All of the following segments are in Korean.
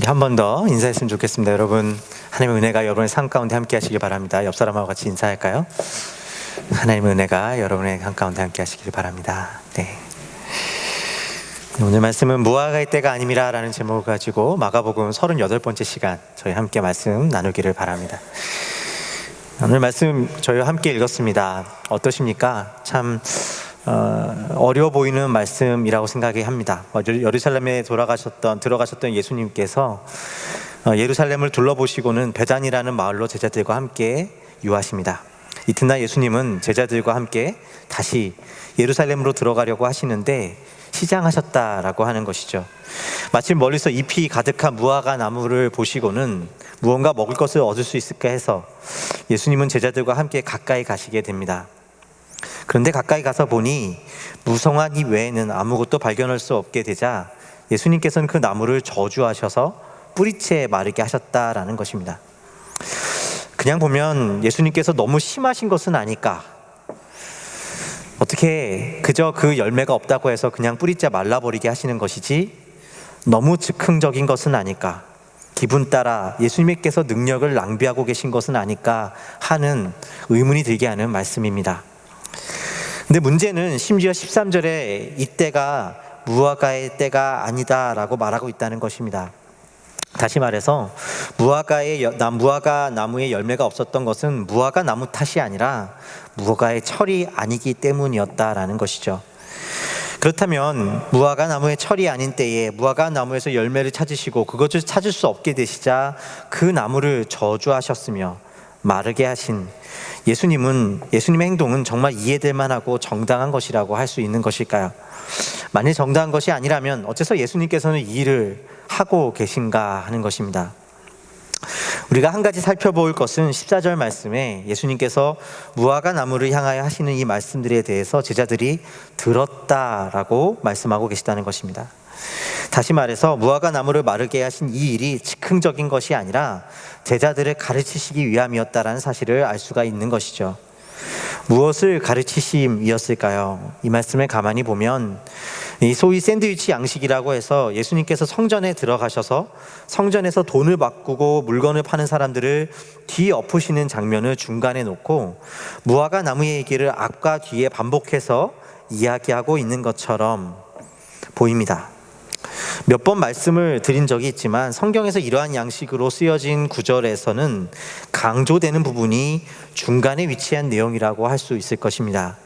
한 번 더 인사했으면 좋겠습니다. 여러분, 하나님의 은혜가 여러분의 삶 가운데 함께 하시길 바랍니다. 옆 사람하고 같이 인사할까요? 하나님의 은혜가 여러분의 삶 가운데 함께 하시길 바랍니다. 네. 오늘 말씀은 무화과의 때가 아님이라 라는 제목을 가지고 마가복음 38번째 시간 저희 함께 말씀 나누기를 바랍니다. 오늘 말씀 저희와 함께 읽었습니다. 어떠십니까? 참 어려워 보이는 말씀이라고 생각이 합니다. 예루살렘에 들어가셨던 예수님께서 예루살렘을 둘러보시고는 베단이라는 마을로 제자들과 함께 유하십니다. 이튿날 예수님은 제자들과 함께 다시 예루살렘으로 들어가려고 하시는데 시장하셨다라고 하는 것이죠. 마침 멀리서 잎이 가득한 무화과 나무를 보시고는 무언가 먹을 것을 얻을 수 있을까 해서 예수님은 제자들과 함께 가까이 가시게 됩니다. 그런데 가까이 가서 보니 무성한 잎 외에는 아무것도 발견할 수 없게 되자 예수님께서는 그 나무를 저주하셔서 뿌리채 마르게 하셨다라는 것입니다. 그냥 보면 예수님께서 너무 심하신 것은 아닐까? 어떻게 그저 그 열매가 없다고 해서 그냥 뿌리째 말라버리게 하시는 것이지 너무 즉흥적인 것은 아닐까? 기분 따라 예수님께서 능력을 낭비하고 계신 것은 아닐까 하는 의문이 들게 하는 말씀입니다. 근데 문제는 심지어 13절에 이때가 무화과의 때가 아니다라고 말하고 있다는 것입니다. 다시 말해서 무화과 나무에 열매가 없었던 것은 무화과 나무 탓이 아니라 무화과의 철이 아니기 때문이었다라는 것이죠. 그렇다면 무화과 나무의 철이 아닌 때에 무화과 나무에서 열매를 찾으시고 그것을 찾을 수 없게 되시자 그 나무를 저주하셨으며 마르게 하신 예수님의 행동은 정말 이해될 만하고 정당한 것이라고 할 수 있는 것일까요? 만일 정당한 것이 아니라면 어째서 예수님께서는 이 일을 하고 계신가 하는 것입니다. 우리가 한 가지 살펴볼 것은 14절 말씀에 예수님께서 무화과 나무를 향하여 하시는 이 말씀들에 대해서 제자들이 들었다라고 말씀하고 계시다는 것입니다. 다시 말해서 무화과 나무를 마르게 하신 이 일이 즉흥적인 것이 아니라 제자들을 가르치시기 위함이었다라는 사실을 알 수가 있는 것이죠. 무엇을 가르치심이었을까요? 이 말씀을 가만히 보면 이 소위 샌드위치 양식이라고 해서 예수님께서 성전에 들어가셔서 성전에서 돈을 바꾸고 물건을 파는 사람들을 뒤엎으시는 장면을 중간에 놓고 무화과 나무의 얘기를 앞과 뒤에 반복해서 이야기하고 있는 것처럼 보입니다. 몇 번 말씀을 드린 적이 있지만 성경에서 이러한 양식으로 쓰여진 구절에서는 강조되는 부분이 중간에 위치한 내용이라고 할 수 있을 것입니다.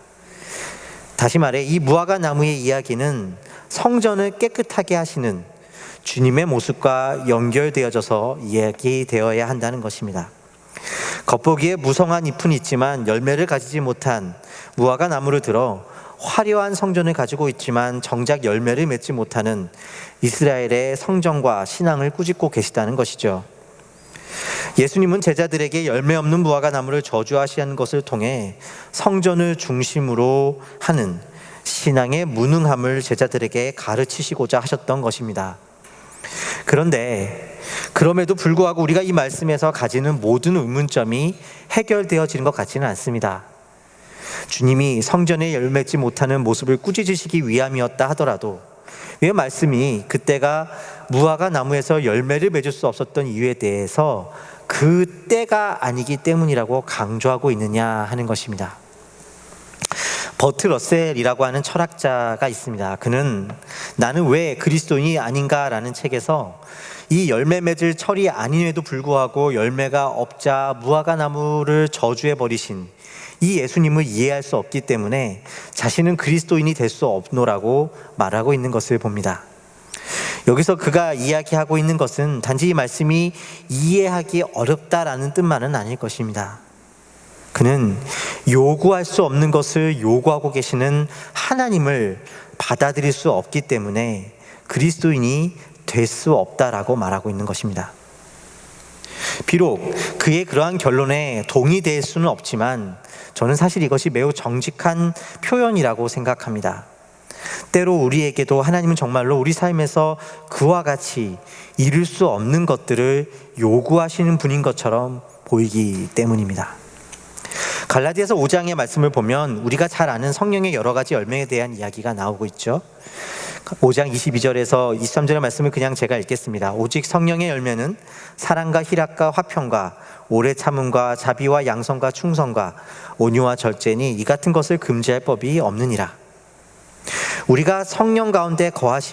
다시 말해 이 무화과 나무의 이야기는 성전을 깨끗하게 하시는 주님의 모습과 연결되어져서 이야기되어야 한다는 것입니다. 겉보기에 무성한 잎은 있지만 열매를 가지지 못한 무화과 나무를 들어 화려한 성전을 가지고 있지만 정작 열매를 맺지 못하는 이스라엘의 성전과 신앙을 꾸짖고 계시다는 것이죠. 예수님은 제자들에게 열매 없는 무화과 나무를 저주하시는 것을 통해 성전을 중심으로 하는 신앙의 무능함을 제자들에게 가르치시고자 하셨던 것입니다. 그런데 그럼에도 불구하고 우리가 이 말씀에서 가지는 모든 의문점이 해결되어지는 것 같지는 않습니다. 주님이 성전에 열매지 못하는 모습을 꾸짖으시기 위함이었다 하더라도 왜 말씀이 그때가 무화과 나무에서 열매를 맺을 수 없었던 이유에 대해서 그 때가 아니기 때문이라고 강조하고 있느냐 하는 것입니다. 버트 러셀이라고 하는 철학자가 있습니다. 그는 나는 왜 그리스도인이 아닌가라는 책에서 이 열매 맺을 철이 아님에도 불구하고 열매가 없자 무화과 나무를 저주해 버리신 이 예수님을 이해할 수 없기 때문에 자신은 그리스도인이 될 수 없노라고 말하고 있는 것을 봅니다. 여기서 그가 이야기하고 있는 것은 단지 이 말씀이 이해하기 어렵다라는 뜻만은 아닐 것입니다. 그는 요구할 수 없는 것을 요구하고 계시는 하나님을 받아들일 수 없기 때문에 그리스도인이 될 수 없다라고 말하고 있는 것입니다. 비록 그의 그러한 결론에 동의될 수는 없지만 저는 사실 이것이 매우 정직한 표현이라고 생각합니다. 때로 우리에게도 하나님은 정말로 우리 삶에서 그와 같이 이룰 수 없는 것들을 요구하시는 분인 것처럼 보이기 때문입니다. 갈라디아서 5장의 말씀을 보면 우리가 잘 아는 성령의 여러 가지 열매에 대한 이야기가 나오고 있죠. 5장 22절에서 23절의 말씀을 그냥 제가 읽겠습니다. 오직 성령의 열매는 사랑과 희락과 화평과 오래 참음과 자비와 양선과 충성과 온유와 절제니 이 같은 것을 금지할 법이 없느니라. 우리가 성령 가운데 거하게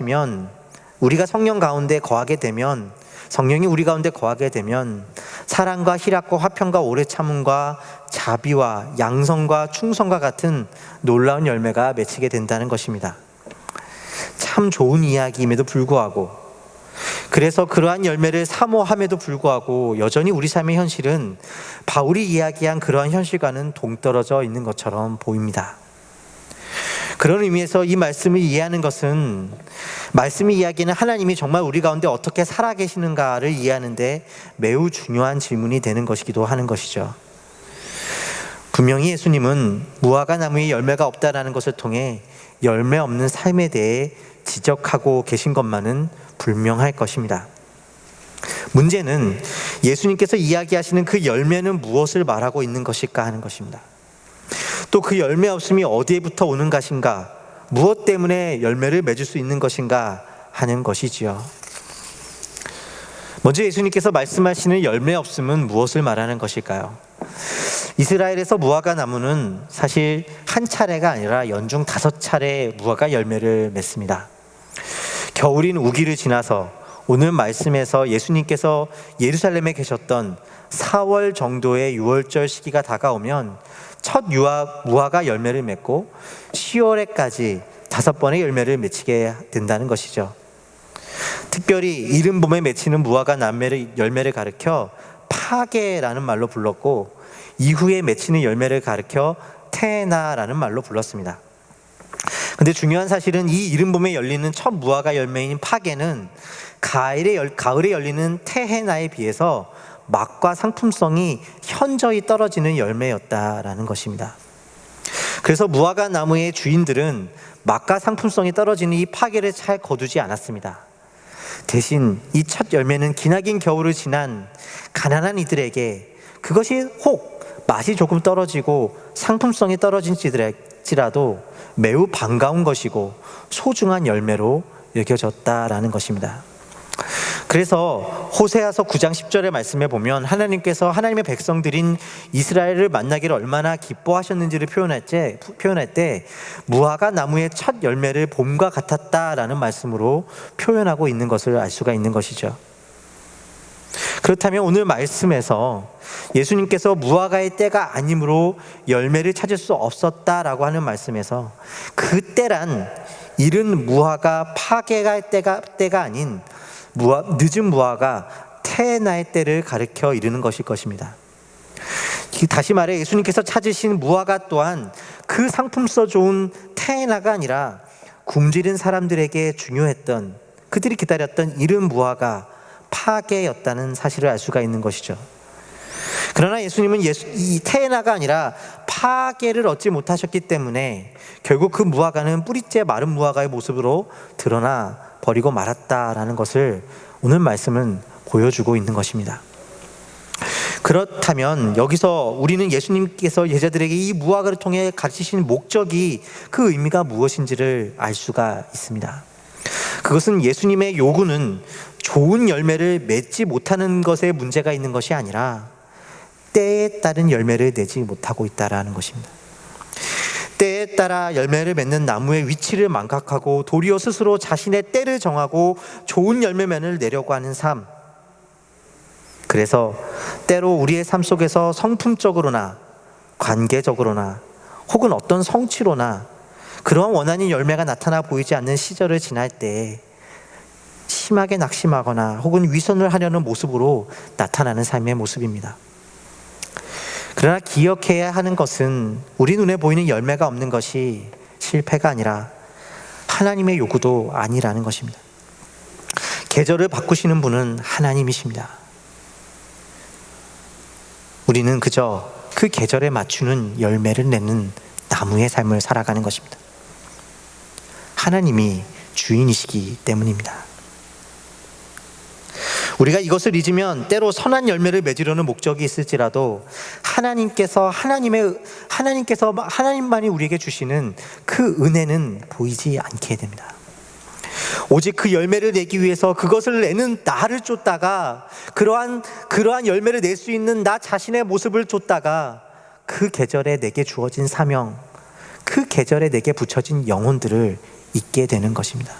되면, 성령이 우리 가운데 거하게 되면 사랑과 희락과 화평과 오래 참음과 자비와 양선과 충성과 같은 놀라운 열매가 맺히게 된다는 것입니다. 참 좋은 이야기임에도 불구하고, 그래서 그러한 열매를 사모함에도 불구하고 여전히 우리 삶의 현실은 바울이 이야기한 그러한 현실과는 동떨어져 있는 것처럼 보입니다. 그런 의미에서 이 말씀을 이해하는 것은, 말씀이 이야기는 하나님이 정말 우리 가운데 어떻게 살아계시는가를 이해하는데 매우 중요한 질문이 되는 것이기도 하는 것이죠. 분명히 예수님은 무화과 나무에 열매가 없다라는 것을 통해 열매 없는 삶에 대해 지적하고 계신 것만은 분명할 것입니다. 문제는 예수님께서 이야기하시는 그 열매는 무엇을 말하고 있는 것일까 하는 것입니다. 또 그 열매 없음이 어디에부터 오는 것인가, 무엇 때문에 열매를 맺을 수 있는 것인가 하는 것이지요. 먼저 예수님께서 말씀하시는 열매 없음은 무엇을 말하는 것일까요? 이스라엘에서 무화과 나무는 사실 한 차례가 아니라 연중 5차례 무화과 열매를 맺습니다. 겨울인 우기를 지나서 오늘 말씀에서 예수님께서 예루살렘에 계셨던 4월 정도의 유월절 시기가 다가오면 첫 무화과 열매를 맺고 10월에까지 5번의 열매를 맺히게 된다는 것이죠. 특별히 이른 봄에 맺히는 무화과 열매를 가리켜 파게라는 말로 불렀고, 이후에 맺히는 열매를 가리켜 테나라는 말로 불렀습니다. 근데 중요한 사실은 이 이른 봄에 열리는 첫 무화과 열매인 파게는 가을에 열리는 테헤나에 비해서 맛과 상품성이 현저히 떨어지는 열매였다라는 것입니다. 그래서 무화과 나무의 주인들은 맛과 상품성이 떨어지는 이 파게를 잘 거두지 않았습니다. 대신 이 첫 열매는 기나긴 겨울을 지난 가난한 이들에게 그것이 혹 맛이 조금 떨어지고 상품성이 떨어질지라도 매우 반가운 것이고 소중한 열매로 여겨졌다라는 것입니다. 그래서 호세아서 9장 10절의 말씀에 보면 하나님께서 하나님의 백성들인 이스라엘을 만나기를 얼마나 기뻐하셨는지를 표현할 때 무화과 나무의 첫 열매를 봄과 같았다라는 말씀으로 표현하고 있는 것을 알 수가 있는 것이죠. 그렇다면 오늘 말씀에서 예수님께서 무화과의 때가 아니므로 열매를 찾을 수 없었다라고 하는 말씀에서 그 때란 이른 무화과 파게가 때가 아닌 늦은 무화과 테나의 때를 가리켜 이르는 것일 것입니다. 다시 말해 예수님께서 찾으신 무화과 또한 그 상품성 좋은 테나가 아니라 굶주린 사람들에게 중요했던, 그들이 기다렸던 이른 무화과 파게였다는 사실을 알 수가 있는 것이죠. 그러나 예수님은 이 테나가 아니라 파게를 얻지 못하셨기 때문에 결국 그 무화과는 뿌리째 마른 무화과의 모습으로 드러나 버리고 말았다라는 것을 오늘 말씀은 보여주고 있는 것입니다. 그렇다면 여기서 우리는 예수님께서 제자들에게 이 무화과를 통해 가르치신 목적이, 그 의미가 무엇인지를 알 수가 있습니다. 그것은 예수님의 요구는 좋은 열매를 맺지 못하는 것에 문제가 있는 것이 아니라 때에 따른 열매를 내지 못하고 있다라는 것입니다. 때에 따라 열매를 맺는 나무의 위치를 망각하고 도리어 스스로 자신의 때를 정하고 좋은 열매만을 내려고 하는 삶. 그래서 때로 우리의 삶 속에서 성품적으로나 관계적으로나 혹은 어떤 성취로나 그러한 원하는 열매가 나타나 보이지 않는 시절을 지날 때 심하게 낙심하거나 혹은 위선을 하려는 모습으로 나타나는 삶의 모습입니다. 그러나 기억해야 하는 것은 우리 눈에 보이는 열매가 없는 것이 실패가 아니라 하나님의 요구도 아니라는 것입니다. 계절을 바꾸시는 분은 하나님이십니다. 우리는 그저 그 계절에 맞추는 열매를 내는 나무의 삶을 살아가는 것입니다. 하나님이 주인이시기 때문입니다. 우리가 이것을 잊으면 때로 선한 열매를 맺으려는 목적이 있을지라도 하나님만이 우리에게 주시는 그 은혜는 보이지 않게 됩니다. 오직 그 열매를 내기 위해서 그것을 내는 나를 쫓다가 그러한 열매를 낼 수 있는 나 자신의 모습을 쫓다가 그 계절에 내게 주어진 사명, 그 계절에 내게 붙여진 영혼들을 잊게 되는 것입니다.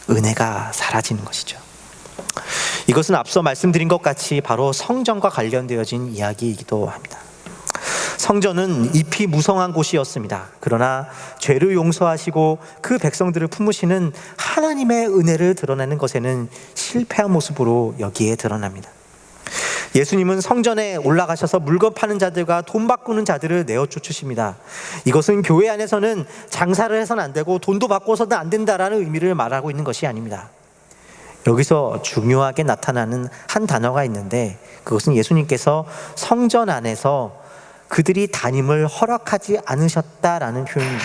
은혜가 사라지는 것이죠. 이것은 앞서 말씀드린 것 같이 바로 성전과 관련되어진 이야기이기도 합니다. 성전은 잎이 무성한 곳이었습니다. 그러나 죄를 용서하시고 그 백성들을 품으시는 하나님의 은혜를 드러내는 것에는 실패한 모습으로 여기에 드러납니다. 예수님은 성전에 올라가셔서 물건 파는 자들과 돈 바꾸는 자들을 내어 쫓으십니다. 이것은 교회 안에서는 장사를 해서는 안 되고 돈도 바꿔서는 안 된다라는 의미를 말하고 있는 것이 아닙니다. 여기서 중요하게 나타나는 한 단어가 있는데 그것은 예수님께서 성전 안에서 그들이 다님을 허락하지 않으셨다라는 표현입니다.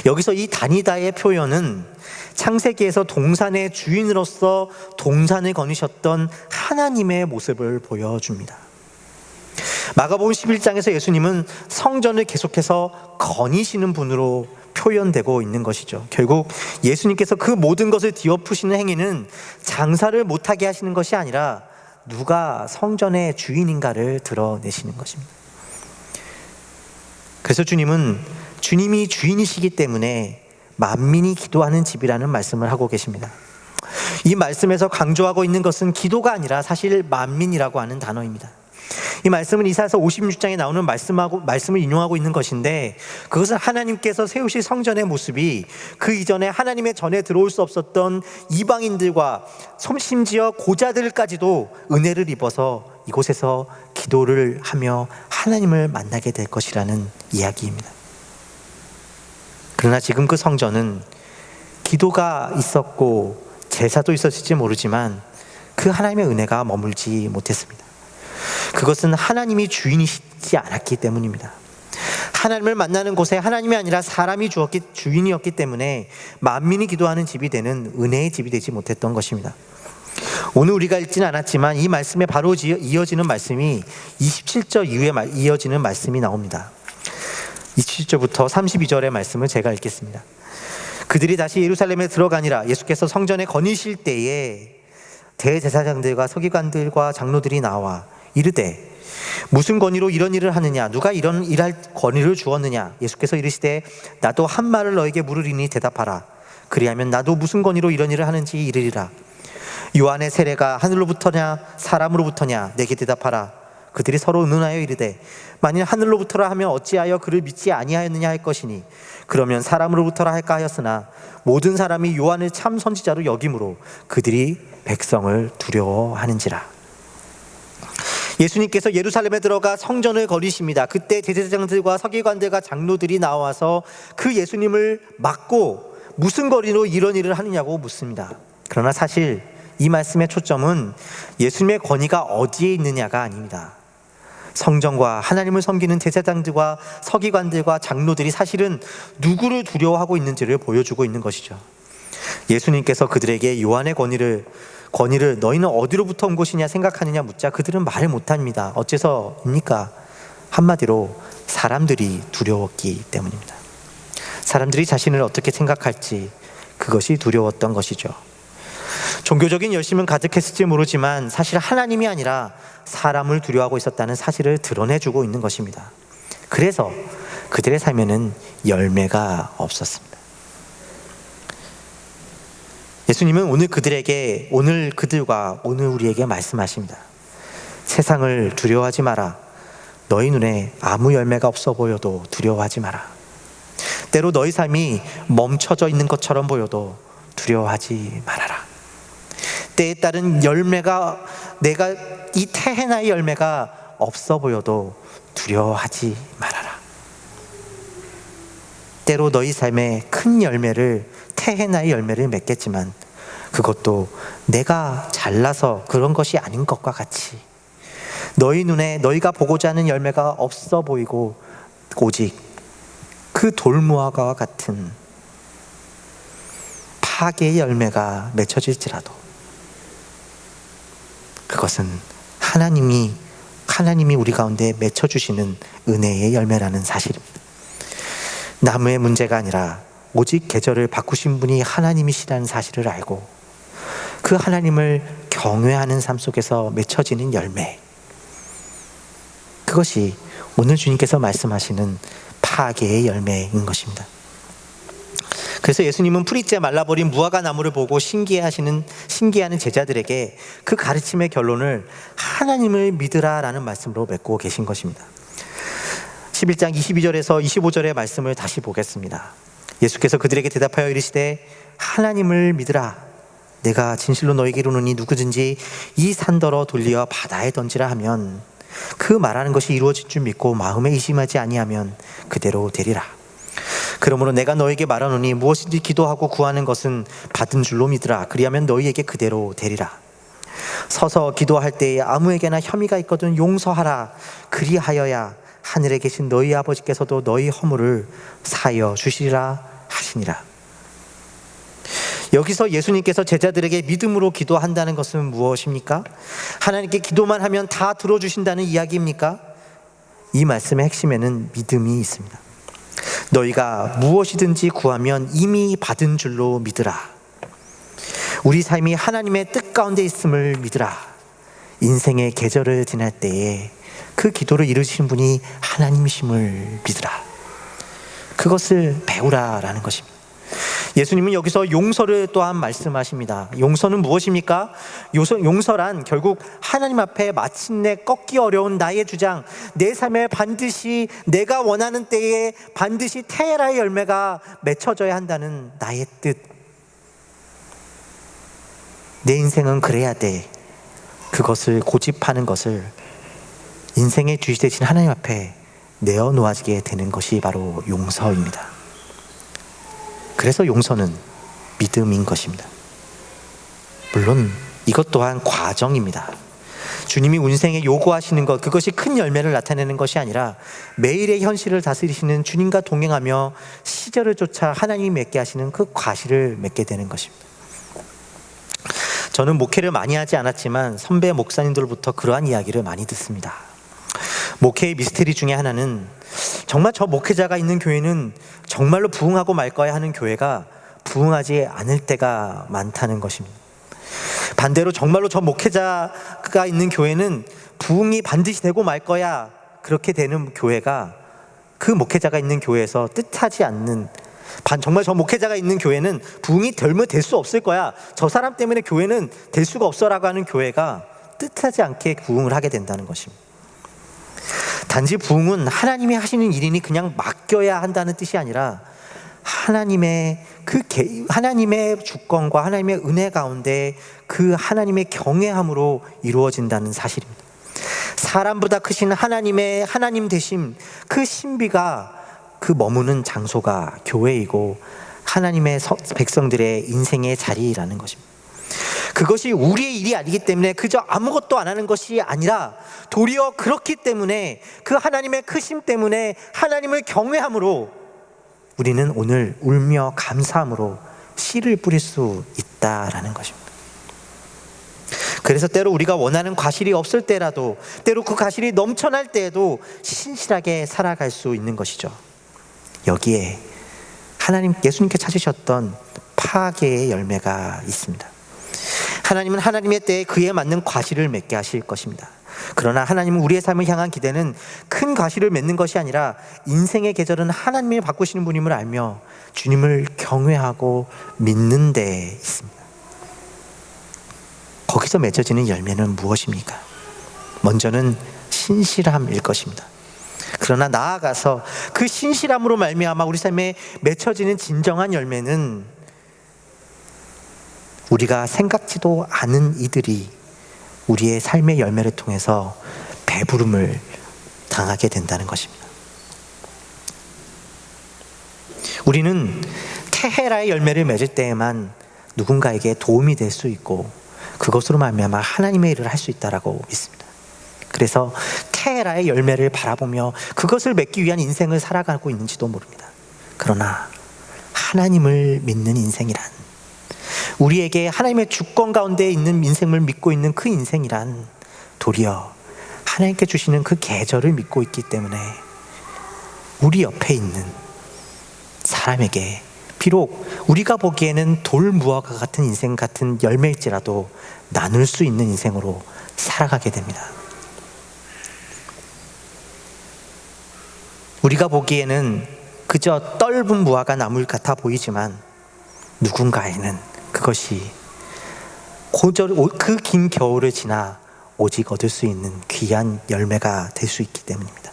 여기서 이 다니다의 표현은 창세기에서 동산의 주인으로서 동산을 거니셨던 하나님의 모습을 보여줍니다. 마가복음 11장에서 예수님은 성전을 계속해서 거니시는 분으로 표현되고 있는 것이죠. 결국 예수님께서 그 모든 것을 뒤엎으시는 행위는 장사를 못하게 하시는 것이 아니라 누가 성전의 주인인가를 드러내시는 것입니다. 그래서 주님이 주인이시기 때문에 만민이 기도하는 집이라는 말씀을 하고 계십니다. 이 말씀에서 강조하고 있는 것은 기도가 아니라 사실 만민이라고 하는 단어입니다. 이 말씀은 이사야서 56장에 나오는 말씀을 인용하고 있는 것인데 그것은 하나님께서 세우실 성전의 모습이 그 이전에 하나님의 전에 들어올 수 없었던 이방인들과 심지어 고자들까지도 은혜를 입어서 이곳에서 기도를 하며 하나님을 만나게 될 것이라는 이야기입니다. 그러나 지금 그 성전은 기도가 있었고 제사도 있었을지 모르지만 그 하나님의 은혜가 머물지 못했습니다. 그것은 하나님이 주인이시지 않았기 때문입니다. 하나님을 만나는 곳에 하나님이 아니라 사람이 주인이었기 때문에 만민이 기도하는 집이 되는 은혜의 집이 되지 못했던 것입니다. 오늘 우리가 읽지는 않았지만 이 말씀에 바로 이어지는 말씀이 27절 이후에 이어지는 말씀이 나옵니다. 27절부터 32절의 말씀을 제가 읽겠습니다. 그들이 다시 예루살렘에 들어가니라. 예수께서 성전에 거니실 때에 대제사장들과 서기관들과 장로들이 나와 이르되 무슨 권위로 이런 일을 하느냐? 누가 이런 일할 권위를 주었느냐? 예수께서 이르시되 나도 한 말을 너에게 물으리니 대답하라. 그리하면 나도 무슨 권위로 이런 일을 하는지 이르리라. 요한의 세례가 하늘로부터냐 사람으로부터냐? 내게 대답하라. 그들이 서로 의논하여 이르되 만일 하늘로부터라 하면 어찌하여 그를 믿지 아니하였느냐 할 것이니 그러면 사람으로부터라 할까 하였으나 모든 사람이 요한을 참 선지자로 여김으로 그들이 백성을 두려워하는지라. 예수님께서 예루살렘에 들어가 성전을 거니십니다. 그때 대제사장들과 서기관들과 장로들이 나와서 그 예수님을 막고 무슨 권위로 이런 일을 하느냐고 묻습니다. 그러나 사실 이 말씀의 초점은 예수님의 권위가 어디에 있느냐가 아닙니다. 성전과 하나님을 섬기는 제사장들과 서기관들과 장로들이 사실은 누구를 두려워하고 있는지를 보여주고 있는 것이죠. 예수님께서 그들에게 요한의 권위를 너희는 어디로부터 온 것이냐 생각하느냐 묻자 그들은 말을 못합니다. 어째서입니까? 한마디로 사람들이 두려웠기 때문입니다. 사람들이 자신을 어떻게 생각할지 그것이 두려웠던 것이죠. 종교적인 열심은 가득했을지 모르지만 사실 하나님이 아니라 사람을 두려워하고 있었다는 사실을 드러내주고 있는 것입니다. 그래서 그들의 삶에는 열매가 없었습니다. 예수님은 오늘 그들과 오늘 우리에게 말씀하십니다. 세상을 두려워하지 마라. 너희 눈에 아무 열매가 없어 보여도 두려워하지 마라. 때로 너희 삶이 멈춰져 있는 것처럼 보여도 두려워하지 말아라. 때에 따른 열매가 내가 이 태해나의 열매가 없어 보여도 두려워하지 말아라. 때로 너희 삶에 큰 열매를 태해나의 열매를 맺겠지만 그것도 내가 잘나서 그런 것이 아닌 것과 같이 너희 눈에 너희가 보고자 하는 열매가 없어 보이고 오직 그 돌무화과와 같은 파괴의 열매가 맺혀질지라도 그것은 하나님이 우리 가운데 맺혀주시는 은혜의 열매라는 사실입니다. 나무의 문제가 아니라 오직 계절을 바꾸신 분이 하나님이시라는 사실을 알고 그 하나님을 경외하는 삶 속에서 맺혀지는 열매, 그것이 오늘 주님께서 말씀하시는 파괴의 열매인 것입니다. 그래서 예수님은 풀잇째 말라버린 무화과 나무를 보고 신기해하는 제자들에게 그 가르침의 결론을 하나님을 믿으라라는 말씀으로 맺고 계신 것입니다. 11장 22절에서 25절의 말씀을 다시 보겠습니다. 예수께서 그들에게 대답하여 이르시되 하나님을 믿으라. 내가 진실로 너에게 이르노니 누구든지 이 산더러 돌리어 바다에 던지라 하면 그 말하는 것이 이루어질 줄 믿고 마음에 의심하지 아니하면 그대로 되리라. 그러므로 내가 너에게 말하노니 무엇인지 기도하고 구하는 것은 받은 줄로 믿으라. 그리하면 너희에게 그대로 되리라. 서서 기도할 때에 아무에게나 혐의가 있거든 용서하라. 그리하여야 하늘에 계신 너희 아버지께서도 너희 허물을 사하여 주시리라 하시니라. 여기서 예수님께서 제자들에게 믿음으로 기도한다는 것은 무엇입니까? 하나님께 기도만 하면 다 들어주신다는 이야기입니까? 이 말씀의 핵심에는 믿음이 있습니다. 너희가 무엇이든지 구하면 이미 받은 줄로 믿으라. 우리 삶이 하나님의 뜻 가운데 있음을 믿으라. 인생의 계절을 지날 때에 그 기도를 이루신 분이 하나님이심을 믿으라. 그것을 배우라라는 것입니다. 예수님은 여기서 용서를 또한 말씀하십니다. 용서는 무엇입니까? 용서란 결국 하나님 앞에 마침내 꺾기 어려운 나의 주장, 내 삶에 반드시 내가 원하는 때에 반드시 테라의 열매가 맺혀져야 한다는 나의 뜻. 내 인생은 그래야 돼. 그것을 고집하는 것을 인생의 주시 되신 하나님 앞에 내어놓아지게 되는 것이 바로 용서입니다. 그래서 용서는 믿음인 것입니다. 물론 이것 또한 과정입니다. 주님이 인생에 요구하시는 것, 그것이 큰 열매를 나타내는 것이 아니라 매일의 현실을 다스리시는 주님과 동행하며 시절을 쫓아 하나님이 맺게 하시는 그 과실을 맺게 되는 것입니다. 저는 목회를 많이 하지 않았지만 선배 목사님들로부터 그러한 이야기를 많이 듣습니다. 목회의 미스테리 중에 하나는 정말 저 목회자가 있는 교회는 정말로 부흥하고 말 거야 하는 교회가 부흥하지 않을 때가 많다는 것입니다. 반대로 정말로 저 목회자가 있는 교회는 부흥이 반드시 되고 말 거야 그렇게 되는 교회가 그 목회자가 있는 교회에서 뜻하지 않는, 정말 저 목회자가 있는 교회는 부흥이 될 수 없을 거야, 저 사람 때문에 교회는 될 수가 없어라고 하는 교회가 뜻하지 않게 부흥을 하게 된다는 것입니다. 단지 부흥은 하나님이 하시는 일이니 그냥 맡겨야 한다는 뜻이 아니라 하나님의 주권과 하나님의 은혜 가운데 그 하나님의 경외함으로 이루어진다는 사실입니다. 사람보다 크신 하나님의 하나님 되심, 그 신비가 그 머무는 장소가 교회이고 하나님의 백성들의 인생의 자리라는 것입니다. 그것이 우리의 일이 아니기 때문에 그저 아무것도 안 하는 것이 아니라 도리어 그렇기 때문에 그 하나님의 크심 때문에 하나님을 경외함으로 우리는 오늘 울며 감사함으로 씨를 뿌릴 수 있다라는 것입니다. 그래서 때로 우리가 원하는 과실이 없을 때라도, 때로 그 과실이 넘쳐날 때에도 신실하게 살아갈 수 있는 것이죠. 여기에 예수님께 찾으셨던 파괴의 열매가 있습니다. 하나님은 하나님의 때에 그에 맞는 과실을 맺게 하실 것입니다. 그러나 하나님은 우리의 삶을 향한 기대는 큰 과실을 맺는 것이 아니라 인생의 계절은 하나님이 바꾸시는 분임을 알며 주님을 경외하고 믿는 데 있습니다. 거기서 맺어지는 열매는 무엇입니까? 먼저는 신실함일 것입니다. 그러나 나아가서 그 신실함으로 말미암아 우리 삶에 맺혀지는 진정한 열매는 우리가 생각지도 않은 이들이 우리의 삶의 열매를 통해서 배부름을 당하게 된다는 것입니다. 우리는 테헤라의 열매를 맺을 때에만 누군가에게 도움이 될 수 있고 그것으로 말미암아 하나님의 일을 할 수 있다라고 믿습니다. 그래서 테헤라의 열매를 바라보며 그것을 맺기 위한 인생을 살아가고 있는지도 모릅니다. 그러나 하나님을 믿는 인생이란, 우리에게 하나님의 주권 가운데 있는 인생을 믿고 있는 그 인생이란 도리어 하나님께 주시는 그 계절을 믿고 있기 때문에 우리 옆에 있는 사람에게 비록 우리가 보기에는 돌무화과 같은 인생 같은 열매일지라도 나눌 수 있는 인생으로 살아가게 됩니다. 우리가 보기에는 그저 떫은 무화과 나물 같아 보이지만 누군가에는 그것이 그 긴 겨울을 지나 오직 얻을 수 있는 귀한 열매가 될 수 있기 때문입니다.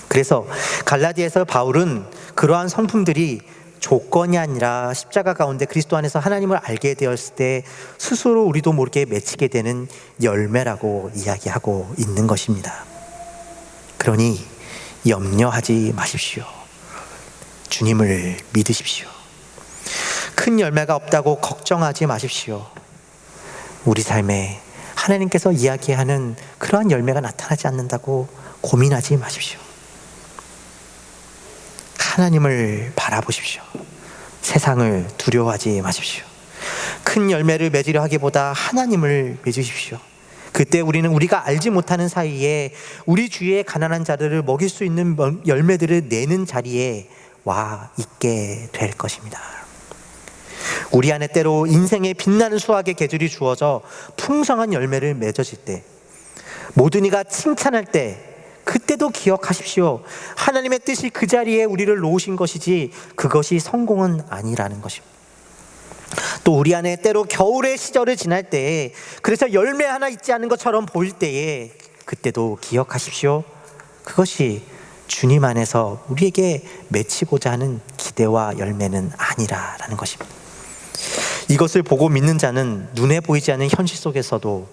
그래서 갈라디아에서 바울은 그러한 성품들이 조건이 아니라 십자가 가운데 그리스도 안에서 하나님을 알게 되었을 때 스스로 우리도 모르게 맺히게 되는 열매라고 이야기하고 있는 것입니다. 그러니 염려하지 마십시오. 주님을 믿으십시오. 큰 열매가 없다고 걱정하지 마십시오. 우리 삶에 하나님께서 이야기하는 그러한 열매가 나타나지 않는다고 고민하지 마십시오. 하나님을 바라보십시오. 세상을 두려워하지 마십시오. 큰 열매를 맺으려 하기보다 하나님을 맺으십시오. 그때 우리는 우리가 알지 못하는 사이에 우리 주위의 가난한 자들을 먹일 수 있는 열매들을 내는 자리에 와 있게 될 것입니다. 우리 안에 때로 인생의 빛나는 수확의 계절이 주어져 풍성한 열매를 맺어질 때, 모든 이가 칭찬할 때, 그때도 기억하십시오. 하나님의 뜻이 그 자리에 우리를 놓으신 것이지 그것이 성공은 아니라는 것입니다. 또 우리 안에 때로 겨울의 시절을 지날 때에, 그래서 열매 하나 있지 않은 것처럼 보일 때에 그때도 기억하십시오. 그것이 주님 안에서 우리에게 맺히고자 하는 기대와 열매는 아니라는 것입니다. 이것을 보고 믿는 자는 눈에 보이지 않는 현실 속에서도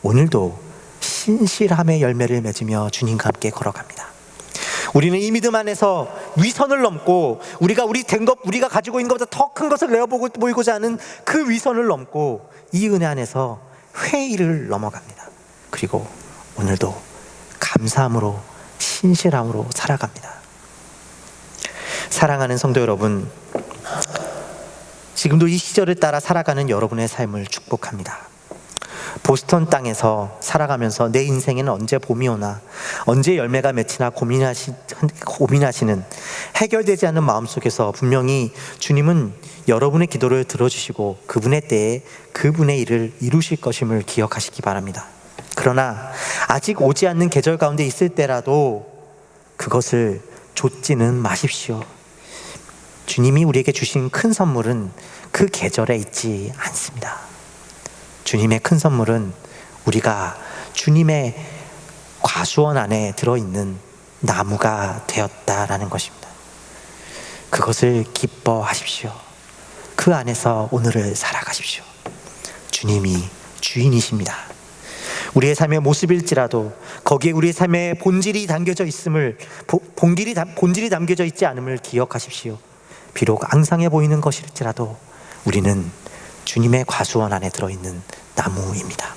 오늘도 신실함의 열매를 맺으며 주님과 함께 걸어갑니다. 우리는 이 믿음 안에서 위선을 넘고 우리가 가지고 있는 것보다 더 큰 것을 내어보이고자 하는 그 위선을 넘고 이 은혜 안에서 회의를 넘어갑니다. 그리고 오늘도 감사함으로 신실함으로 살아갑니다. 사랑하는 성도 여러분, 지금도 이 시절을 따라 살아가는 여러분의 삶을 축복합니다. 보스턴 땅에서 살아가면서 내 인생에는 언제 봄이 오나, 언제 열매가 맺히나 고민하시는, 해결되지 않는 마음속에서 분명히 주님은 여러분의 기도를 들어주시고 그분의 때에 그분의 일을 이루실 것임을 기억하시기 바랍니다. 그러나 아직 오지 않는 계절 가운데 있을 때라도 그것을 좇지는 마십시오. 주님이 우리에게 주신 큰 선물은 그 계절에 있지 않습니다. 주님의 큰 선물은 우리가 주님의 과수원 안에 들어있는 나무가 되었다라는 것입니다. 그것을 기뻐하십시오. 그 안에서 오늘을 살아가십시오. 주님이 주인이십니다. 우리의 삶의 모습일지라도 거기에 우리의 삶의 본질이 담겨져 있지 않음을 기억하십시오. 비록 앙상해 보이는 것일지라도 우리는 주님의 과수원 안에 들어있는 나무입니다.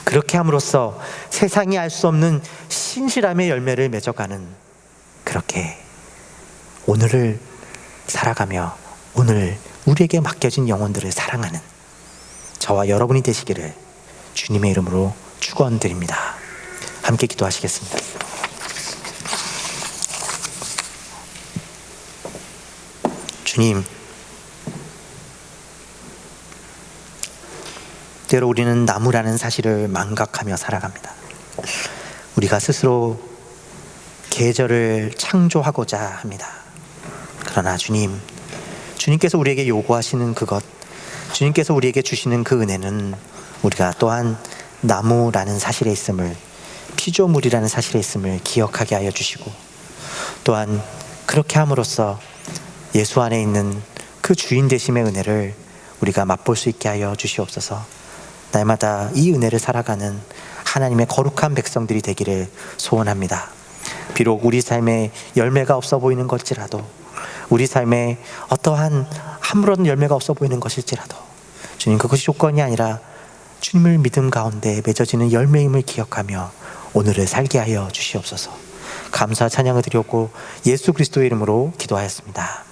그렇게 함으로써 세상이 알 수 없는 신실함의 열매를 맺어가는, 그렇게 오늘을 살아가며 오늘 우리에게 맡겨진 영혼들을 사랑하는 저와 여러분이 되시기를 주님의 이름으로 축원드립니다. 함께 기도하시겠습니다. 주님, 때로 우리는 나무라는 사실을 망각하며 살아갑니다. 우리가 스스로 계절을 창조하고자 합니다. 그러나 주님께서 우리에게 요구하시는 그것, 주님께서 우리에게 주시는 그 은혜는 우리가 또한 나무라는 사실에 있음을, 피조물이라는 사실에 있음을 기억하게 하여 주시고, 또한 그렇게 함으로써 예수 안에 있는 그 주인 되심의 은혜를 우리가 맛볼 수 있게 하여 주시옵소서. 날마다 이 은혜를 살아가는 하나님의 거룩한 백성들이 되기를 소원합니다. 비록 우리 삶에 열매가 없어 보이는 것일지라도, 우리 삶에 어떠한 아무런 열매가 없어 보이는 것일지라도, 주님, 그것이 조건이 아니라 주님을 믿음 가운데 맺어지는 열매임을 기억하며 오늘을 살게 하여 주시옵소서. 감사 찬양을 드렸고 예수 그리스도의 이름으로 기도하였습니다.